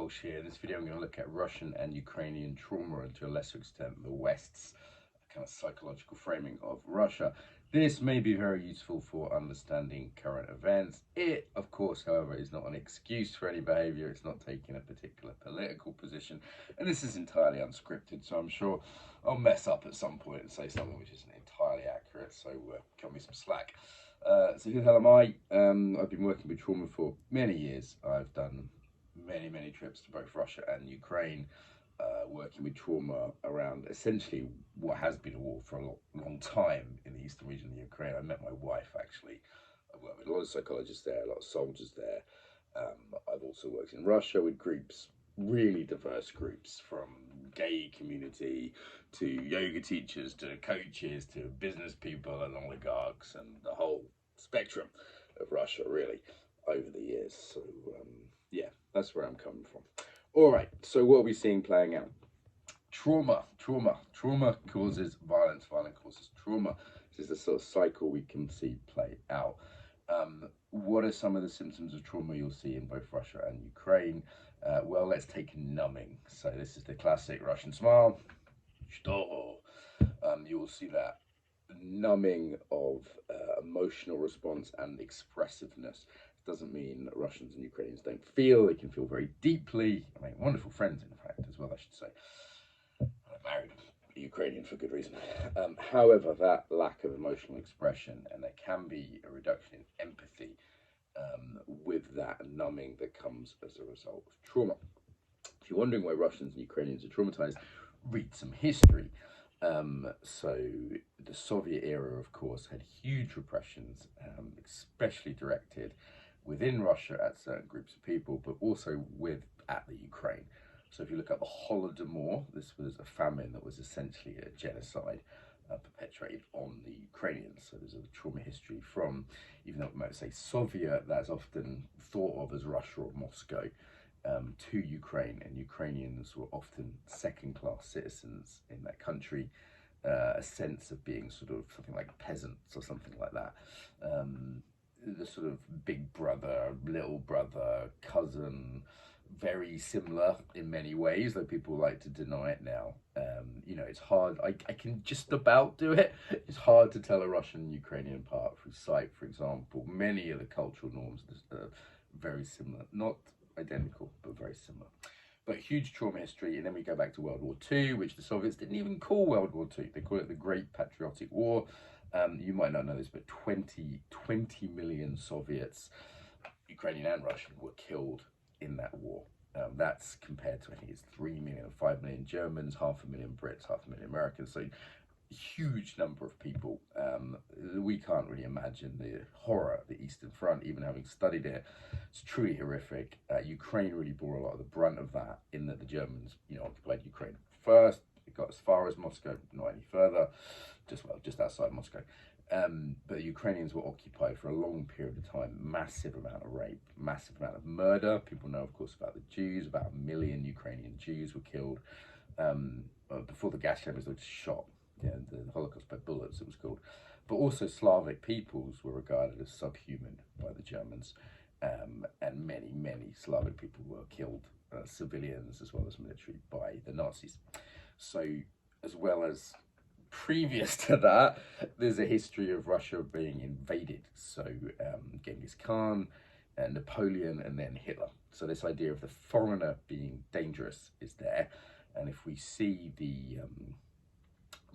Walsh here. In this video I'm going to look at Russian and Ukrainian trauma, and to a lesser extent the West's kind of psychological framing of Russia. This may be very useful for understanding current events. It, of course, however, is not an excuse for any behaviour. It's not taking a particular political position, and this is entirely unscripted, so I'm sure I'll mess up at some point and say something which isn't entirely accurate, so cut me some slack. So who the hell am I? I've been working with trauma for many years. I've done many trips to both Russia and Ukraine, working with trauma around essentially what has been a war for a long time in the eastern region of Ukraine. I met my wife, actually. I've worked with a lot of psychologists there, a lot of soldiers there. I've also worked in Russia with groups, really diverse groups, from gay community to yoga teachers to coaches to business people and oligarchs, and the whole spectrum of Russia, really, over the years. So yeah, that's where I'm coming from. All right, so what are we seeing playing out? Trauma causes violence, violence causes trauma. This is the sort of cycle we can see play out. What are some of the symptoms of trauma you'll see in both Russia and Ukraine? Well, let's take numbing. So this is the classic Russian smile. You will see that numbing of emotional response and expressiveness. Doesn't mean that Russians and Ukrainians don't feel. They can feel very deeply. I mean, wonderful friends, in fact, as well, I should say. I married a Ukrainian for good reason. However, that lack of emotional expression, and there can be a reduction in empathy with that numbing that comes as a result of trauma. If you're wondering why Russians and Ukrainians are traumatized, read some history. So the Soviet era, of course, had huge repressions, especially directed within Russia at certain groups of people, but also at the Ukraine. So if you look at the Holodomor, this was a famine that was essentially a genocide perpetrated on the Ukrainians. So there's a trauma history from, even though we might say Soviet, that's often thought of as Russia or Moscow, to Ukraine, and Ukrainians were often second-class citizens in that country, a sense of being sort of something like peasants or something like that. The sort of big brother, little brother, cousin, very similar in many ways, though people like to deny it now. You know, it's hard. I can just about do it. It's hard to tell a Russian and Ukrainian apart through sight, for example. Many of the cultural norms are very similar, not identical, but very similar. But huge trauma history, and then we go back to World War II, which the Soviets didn't even call World War II. They call it the Great Patriotic War. You might not know this, but 20 million Soviets, Ukrainian and Russian, were killed in that war. That's compared to, I think it's 3 million or 5 million Germans, 500,000 Brits, 500,000 Americans. So huge number of people. We can't really imagine the horror of the Eastern Front, even having studied it. It's truly horrific. Ukraine really bore a lot of the brunt of that, in that the Germans, occupied Ukraine first. It got as far as Moscow, not any further, just outside Moscow. But the Ukrainians were occupied for a long period of time. Massive amount of rape, massive amount of murder. People know, of course, about the Jews. About 1 million Ukrainian Jews were killed before the gas chambers. They were shot. Yeah, the Holocaust by bullets, it was called. But also Slavic peoples were regarded as subhuman by the Germans, and many Slavic people were killed, civilians as well as military, by the Nazis. So, as well as previous to that, there's a history of Russia being invaded. So Genghis Khan, Napoleon, and then Hitler. So this idea of the foreigner being dangerous is there. And if we see the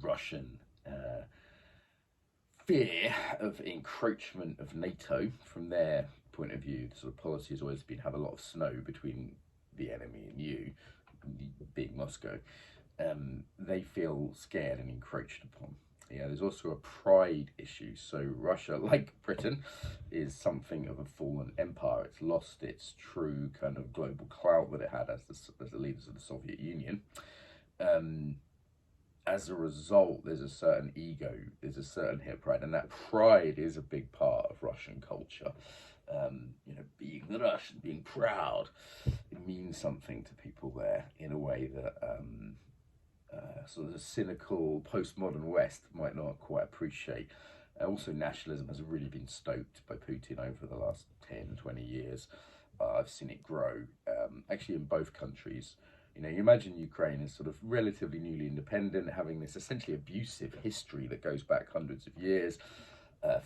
Russian fear of encroachment of NATO, from their point of view, the sort of policy has always been have a lot of snow between the enemy and you, being Moscow. They feel scared and encroached upon. Yeah, there's also a pride issue. So Russia, like Britain, is something of a fallen empire. It's lost its true kind of global clout that it had as the leaders of the Soviet Union. As a result, there's a certain ego, there's a certain hit pride, and that pride is a big part of Russian culture. Being the Russian, being proud, it means something to people there in a way that sort of the cynical postmodern West might not quite appreciate. Also, nationalism has really been stoked by Putin over the last 10, 20 years. I've seen it grow, actually in both countries. You know, you imagine Ukraine is sort of relatively newly independent, having this essentially abusive history that goes back hundreds of years,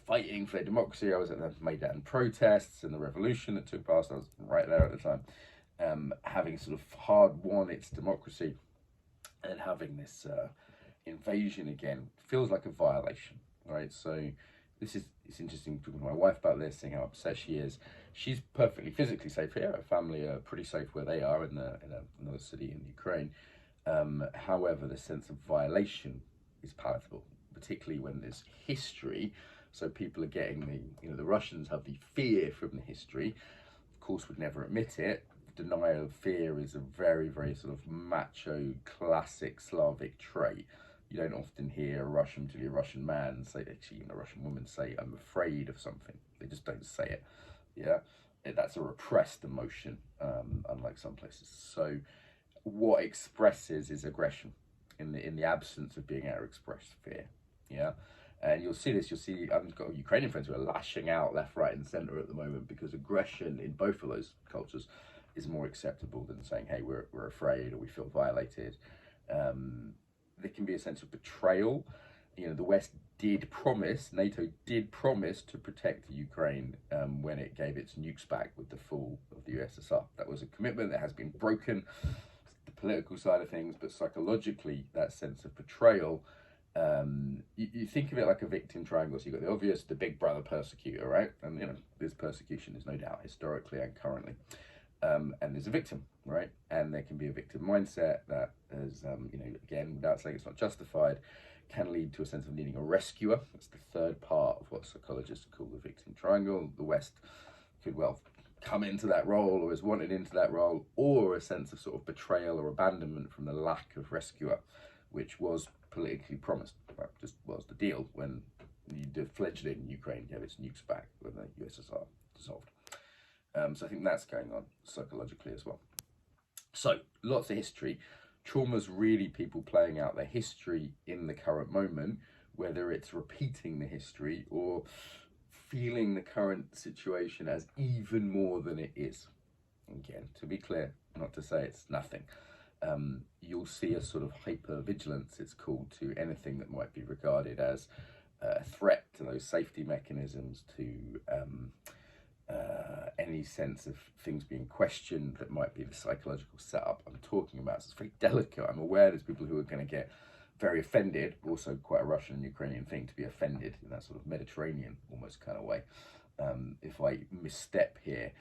fighting for their democracy. I was at the Maidan protests and the revolution that took place. I was right there at the time. Having sort of hard won its democracy and having this invasion again feels like a violation, right? So it's interesting talking to my wife about this, seeing how upset she is. She's perfectly physically safe here. Her family are pretty safe where they are in another city in Ukraine. However, the sense of violation is palatable, particularly when there's history. So people are getting the Russians have the fear from the history. Of course, would never admit it. Denial of fear is a very, very sort of macho, classic Slavic trait. You don't often hear a Russian, particularly a Russian man, say, actually even a Russian woman say, I'm afraid of something. They just don't say it. Yeah, that's a repressed emotion, unlike some places. So what expresses is aggression in the absence of being able to express fear. Yeah. And you'll see this, I've got Ukrainian friends who are lashing out left, right, and centre at the moment because aggression in both of those cultures is more acceptable than saying, hey, we're afraid or we feel violated. There can be a sense of betrayal. You know, the West NATO did promise to protect Ukraine when it gave its nukes back with the fall of the USSR. That was a commitment that has been broken, the political side of things, but psychologically, that sense of betrayal, you think of it like a victim triangle. So you've got the obvious, the big brother persecutor, right? And, you know, this persecution is no doubt historically and currently. And there's a victim, right? And there can be a victim mindset that is, again, without saying it's not justified, can lead to a sense of needing a rescuer. That's the third part of what psychologists call the victim triangle. The West could well come into that role or is wanted into that role, or a sense of sort of betrayal or abandonment from the lack of rescuer, which was politically promised. That just was the deal when the fledgling Ukraine gave its nukes back when the USSR dissolved. So I think that's going on psychologically as well. So lots of history. Trauma's really people playing out their history in the current moment, whether it's repeating the history or feeling the current situation as even more than it is. Again, to be clear, not to say it's nothing. You'll see a sort of hyper-vigilance, it's called, to anything that might be regarded as a threat to those safety mechanisms, to any sense of things being questioned that might be the psychological setup I'm talking about. So it's very delicate. I'm aware there's people who are going to get very offended, also quite a Russian and Ukrainian thing to be offended in that sort of Mediterranean almost kind of way. If I misstep here,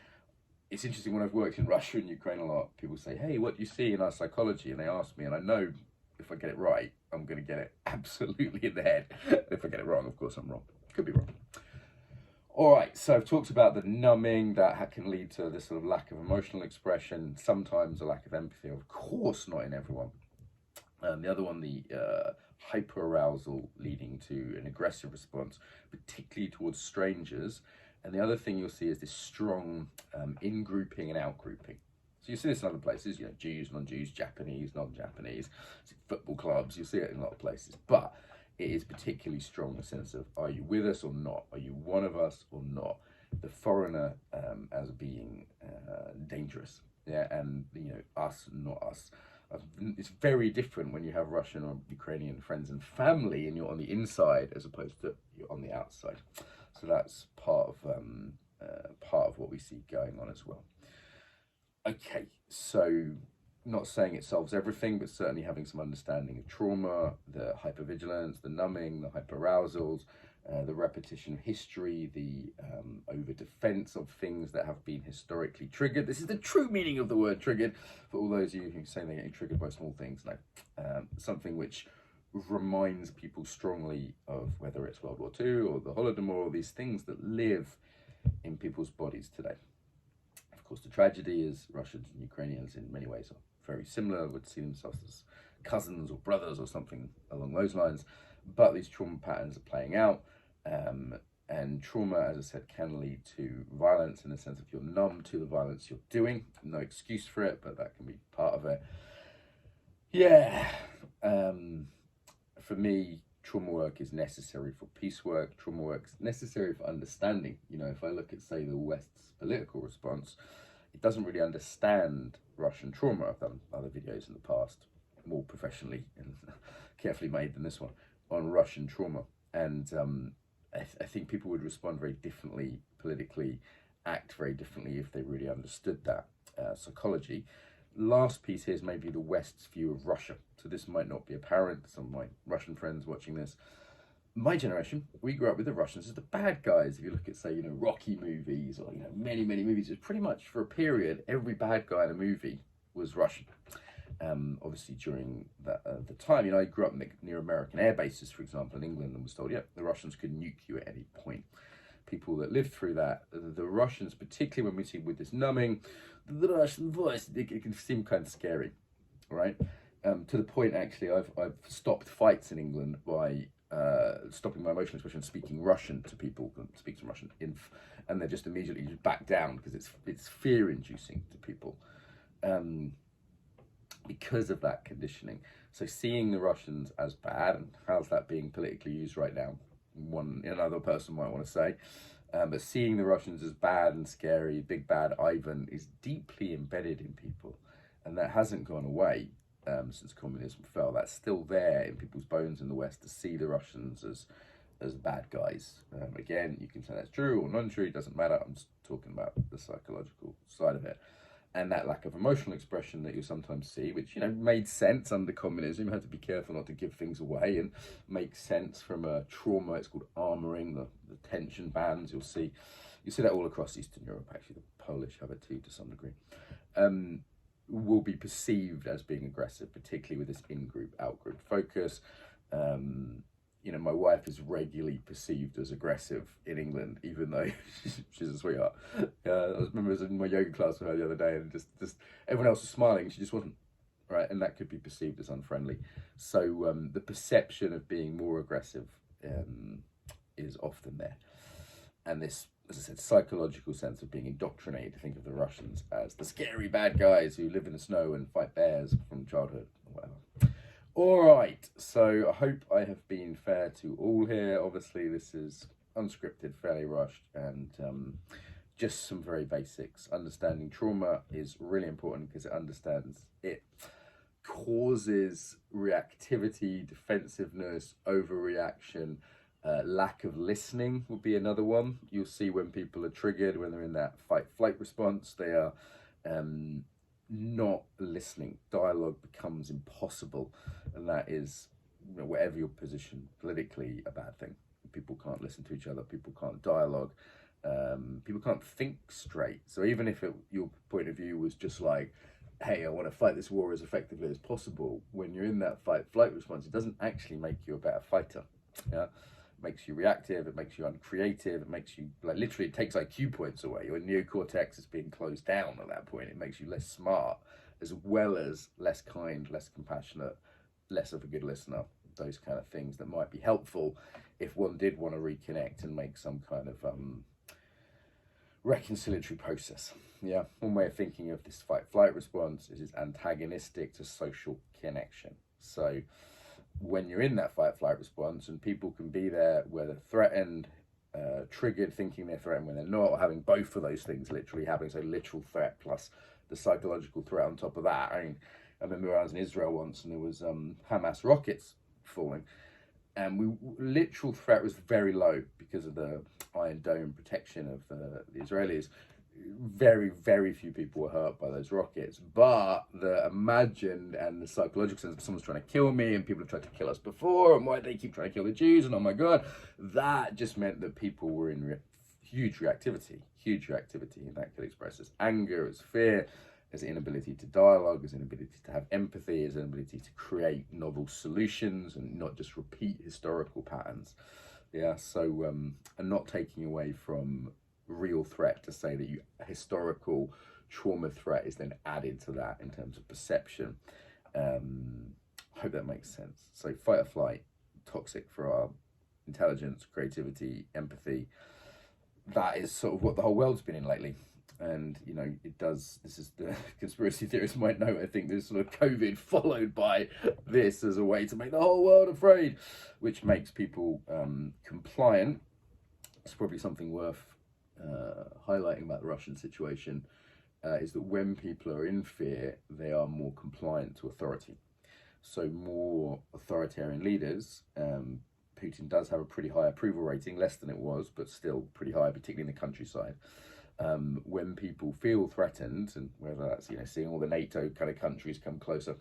it's interesting, when I've worked in Russia and Ukraine a lot, people say, hey, what do you see in our psychology? And they ask me, and I know if I get it right, I'm going to get it absolutely in the head. If I get it wrong, of course I'm wrong. Could be wrong. All right, so I've talked about the numbing that can lead to this sort of lack of emotional expression, sometimes a lack of empathy, of course not in everyone. The other one, the hyperarousal leading to an aggressive response, particularly towards strangers. And the other thing you'll see is this strong in-grouping and out-grouping. So you see this in other places, Jews, non-Jews, Japanese, non-Japanese, football clubs, you'll see it in a lot of places. But it is particularly strong, the sense of, are you with us or not? Are you one of us or not? The foreigner as being dangerous, yeah, and us, not us. It's very different when you have Russian or Ukrainian friends and family, and you're on the inside as opposed to you're on the outside. So that's part of what we see going on as well. Okay, so not saying it solves everything, but certainly having some understanding of trauma, the hypervigilance, the numbing, the hyperarousals, the repetition of history, the over-defense of things that have been historically triggered. This is the true meaning of the word triggered, for all those of you who say they're getting triggered by small things. No, something which reminds people strongly of whether it's World War II or the Holodomor, or these things that live in people's bodies today. Of course, the tragedy is Russians and Ukrainians in many ways are very similar, would see themselves as cousins or brothers or something along those lines, but these trauma patterns are playing out, and trauma, as I said, can lead to violence in the sense of you're numb to the violence you're doing. No excuse for it, but that can be part of it. Yeah, for me, trauma work is necessary for peace work. Trauma work is necessary for understanding. If I look at, say, the West's political response, It doesn't really understand Russian trauma. I've done other videos in the past, more professionally and carefully made than this one, on Russian trauma. And I think people would respond very differently politically, act very differently if they really understood that psychology. Last piece here is maybe the West's view of Russia. So this might not be apparent to some of my Russian friends watching this. My generation, we grew up with the Russians as the bad guys. If you look at, say, Rocky movies, or many movies, it's pretty much for a period every bad guy in a movie was Russian. Obviously during the time, I grew up near American air bases, for example, in England, and was told, yeah, the Russians could nuke you at any point. People that lived through that, the Russians, particularly when we see with this numbing, the Russian voice, it can seem kind of scary, right? To the point, actually, I've stopped fights in England by stopping my emotional expression, speaking Russian to people that speak some Russian, and they just immediately back down because it's fear-inducing to people. Because of that conditioning. So seeing the Russians as bad, and how's that being politically used right now? Another person might want to say, but seeing the Russians as bad and scary, big bad Ivan, is deeply embedded in people, and that hasn't gone away since communism fell. That's still there in people's bones in the West, to see the Russians as bad guys. Again, you can say that's true or non-true, it doesn't matter. I'm just talking about the psychological side of it. And that lack of emotional expression that you sometimes see, which, made sense under communism. You had to be careful not to give things away, and makes sense from a trauma. It's called armoring, the tension bands. You see that all across Eastern Europe. Actually, the Polish have it too, to some degree. Will be perceived as being aggressive, particularly with this in-group, out-group focus. My wife is regularly perceived as aggressive in England, even though she's a sweetheart. I remember I was in my yoga class with her the other day, and just everyone else was smiling, she just wasn't, right? And that could be perceived as unfriendly. So the perception of being more aggressive is often there. And this, as I said, psychological sense of being indoctrinated to think of the Russians as the scary bad guys who live in the snow and fight bears from childhood or whatever. All right, so I hope I have been fair to all here. Obviously, this is unscripted, fairly rushed, and just some very basics. Understanding trauma is really important because it causes reactivity, defensiveness, overreaction. Lack of listening would be another one. You'll see when people are triggered, when they're in that fight-flight response, they are not listening. Dialogue becomes impossible, and that is, whatever your position politically, a bad thing. People can't listen to each other, people can't dialogue, people can't think straight. So even if your point of view was just like, hey, I want to fight this war as effectively as possible, when you're in that fight-flight response, it doesn't actually make you a better fighter. Yeah, it makes you reactive, it makes you uncreative, it makes you, literally, it takes IQ points away. Your neocortex is being closed down at that point. It makes you less smart, as well as less kind, less compassionate, less of a good listener. Those kind of things that might be helpful if one did want to reconnect and make some kind of reconciliatory process. Yeah, one way of thinking of this fight-flight response is it's antagonistic to social connection. So when you're in that fight-flight response, and people can be there where they're threatened, triggered, thinking they're threatened when they're not, or having both of those things literally happening, so literal threat plus the psychological threat on top of that. I remember I was in Israel once, and there was Hamas rockets falling, and literal threat was very low because of the Iron Dome protection of the Israelis. Very, very few people were hurt by those rockets, but the imagined and the psychological sense of someone's trying to kill me, and people have tried to kill us before, and why they keep trying to kill the Jews, and oh my God, that just meant that people were in huge reactivity, and that could express as anger, as fear, as inability to dialogue, as inability to have empathy, as inability to create novel solutions and not just repeat historical patterns. Yeah, so and not taking away from real threat to say that historical trauma threat is then added to that in terms of perception. Hope that makes sense. So fight or flight, toxic for our intelligence, creativity, empathy. That is sort of what the whole world's been in lately. And, it does, this is the conspiracy theorists might know, I think there's sort of COVID followed by this as a way to make the whole world afraid, which makes people compliant. It's probably something worth highlighting about the Russian situation. is that when people are in fear, they are more compliant to authority. So more authoritarian leaders, Putin does have a pretty high approval rating, less than it was, but still pretty high, particularly in the countryside. When people feel threatened, and whether that's seeing all the NATO kind of countries come closer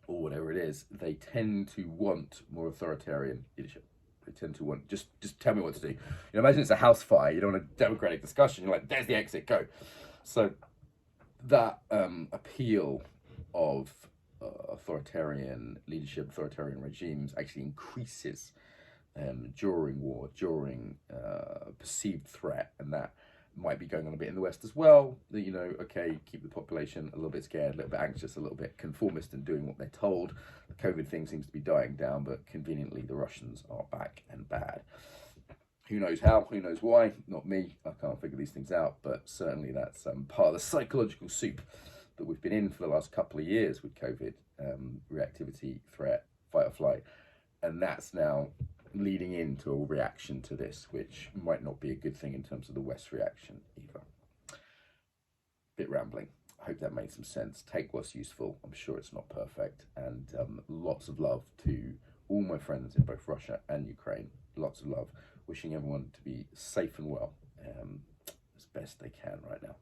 or whatever it is, they tend to want more authoritarian leadership. They tend to want just tell me what to do. Imagine it's a house fire. You don't want a democratic discussion. You're like, there's the exit, go. So that appeal of authoritarian leadership, authoritarian regimes actually increases during war, during perceived threat, and that might be going on a bit in the West as well. Okay, keep the population a little bit scared, a little bit anxious, a little bit conformist and doing what they're told. The COVID thing seems to be dying down, but conveniently the Russians are back and bad. Who knows how, who knows why? Not me, I can't figure these things out, but certainly that's part of the psychological soup that we've been in for the last couple of years with COVID, reactivity, threat, fight or flight, and that's now leading into a reaction to this, which might not be a good thing in terms of the West's reaction either. Bit rambling. I hope that made some sense. Take what's useful. I'm sure it's not perfect. And lots of love to all my friends in both Russia and Ukraine. Lots of love. Wishing everyone to be safe and well as best they can right now.